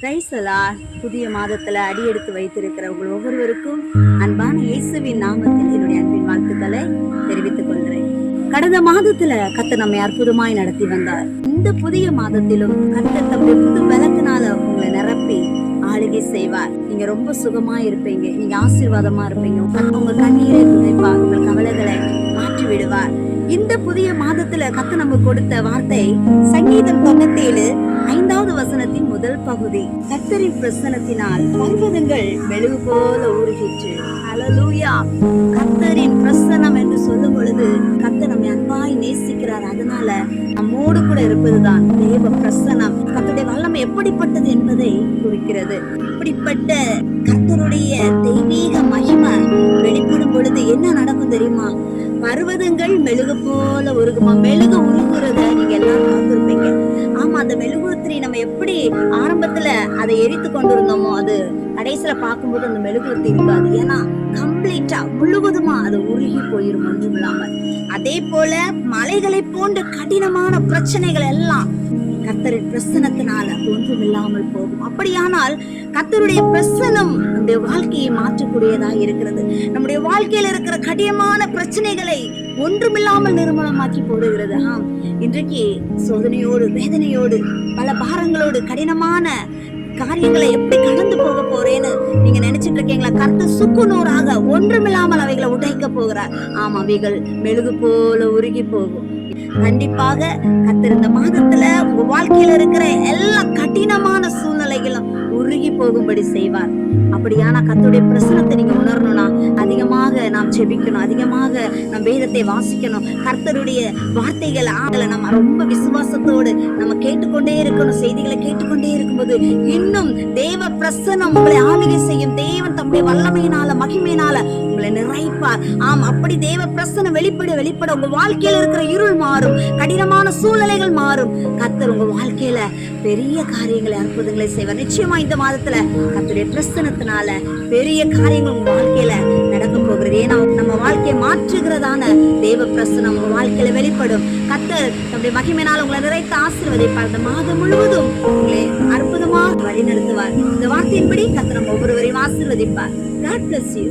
Praise the Lord. புதிய மாதத்துல அடி எடுத்து வைத்திருக்கிற உங்கள் ஒவ்வொருவருக்கும் அன்பான இயேசுவின் நாமத்தில் என்னுடைய அன்பின் வாழ்த்துக்களை தெரிவித்துக் கொள்கிறேன். கடந்த மாதத்துல கர்த்தர் நம்மை அற்புதமாய் நடத்தி வந்தார். இந்த புதிய மாதத்திலும் கர்த்தர் தம்முடைய புது பலத்தினால உங்களை நிரப்பி ஆளுகை செய்வார். நீங்க ரொம்ப சுகமா இருப்பீங்க, நீங்க ஆசீர்வாதமா இருப்பீங்க. உங்க கண்ணீரை துடைப்பார், உங்கள் கவலைகளை மாற்றி விடுவார். இந்த புதிய மாதத்துல கர்த்தர் நமக்கு கொடுத்த வார்த்தை சங்கீதம் 97:5 வசனத்தின் முதல் பகுதி. கர்த்தரின் பிரசன்னத்தினால் பர்வதங்கள் மெழுகு போல உருகிற்று. ஹல்லேலூயா. கர்த்தரின் பிரசன்னம் என்று சொல்லும் பொழுது கர்த்தர் நம்மை அன்பாய் நேசிக்கிறார். அதனால நம்மோடு கூட இருப்பதுதான் தேவ பிரசன்னம். கர்த்தருடைய வல்லமை எப்படிப்பட்டது என்பதை குறிக்கிறது. இப்படிப்பட்ட கர்த்தருடைய தெய்வீக மகிமை வெளிப்படும் பொழுது என்ன நடக்கும் தெரியுமா? பர்வதங்கள் மெழுகு போல உருகுமா. மெழுகு உருகுறத நீங்க எல்லாரும் பார்த்திருப்பீங்க. ஆமா, அந்த மெழுகுத்திரி நம்ம எப்படி ஆரம்பத்துல அதை எரித்து கொண்டிருந்தோமோ அது கடைசியில பார்க்கும்போது அந்த மெழுகுவர்த்தி இருக்காது. ஏன்னா கம்ப்ளீட்டா முழுவதுமா அது உருகி போயிரும் ஒன்றும் இல்லாமல். அதே போல மலைகளை போன்ற கடினமான பிரச்சனைகள் எல்லாம் கர்த்தரின் பிரசன்னத்தினால ஒன்றும் இல்லாமல் போகும். அப்படியானால் கர்த்தருடைய பிரசன்னம் நம்முடைய வாழ்க்கையை மாற்றக்கூடியதா இருக்கிறது. நம்முடைய வாழ்க்கையில இருக்கிற கடினமான பிரச்சனைகளை ஒன்றுமில்லாமல் நிர்மூலமாக்கி போடுகிறது. இன்றைக்கு சோதனையோடு, வேதனையோடு, பல பாரங்களோடு, கடினமான காரியங்களை எப்படி கடந்து போக போறேன்னு நீங்க நினைச்சிட்டு இருக்கீங்களா? கர்த்தர் சுக்குநூறாக ஒன்றுமில்லாமல் அவைகளை உடைக்க போகிறார். ஆமா, அவைகள் மெழுகு போல உருகி போகும். கண்டிப்பாக கர்த்தர் இந்த மாதத்துல உங்க வாழ்க்கையில இருக்கிற எல்லா கடினமான சூழ்நிலைகளும் உருகி போகும்படி செய்வார். அப்படியான கர்த்தருடைய பிரசன்னத்தை நீங்க உணரணும்னா அதிகமாக நாம் ஜெபிக்கணும், அதிகமாக நம் வேதத்தை வாசிக்கணும். கர்த்தருடைய வார்த்தைகளை நம்ம ரொம்ப விசுவாசத்தோடு நம்ம கேட்டுக்கொண்டே இருக்கணும். செய்திகளை கேட்டுக்கொண்டே இருக்கும்போது இன்னும் தேவ பிரசன்னம் உங்களை ஆளுகை செய்யும். தேவன் தம்முடைய வல்லமையினால, மகிமையினால உங்களை நிறைப்பார். அப்படி தேவ பிரசன்னம் வெளிப்பட உங்க வாழ்க்கையில இருக்கிற இருள் மாறும், கடினமான சூழ்நிலைகள் மாறும். கர்த்தர் உங்க வாழ்க்கையில பெரிய காரியங்களை, அற்புதங்களை செய்வார். நிச்சயமா இந்த மாதத்துல கர்த்தருடைய பிரசன்னத்தினால பெரிய காரியங்கள் உங்க வாழ்க்கையில நடக்க போகிறது. ஏன்னா நம்ம வாழ்க்கையை மாற்றுகிறதான தேவ பிரசன்னம் உங்க வாழ்க்கையில வெளிப்படும். கர்த்தர் தம்முடைய மகிமையினால் உங்களை நிறைத்து ஆசீர்வதிப்பார். இந்த மாதம் முழுவதும் உங்களை அற்புதமாக வழி நடத்துவார். இந்த வார்த்தையின்படி கர்த்தர் நம்ம ஒவ்வொருவரையும் ஆசீர்வதிப்பார். God bless you.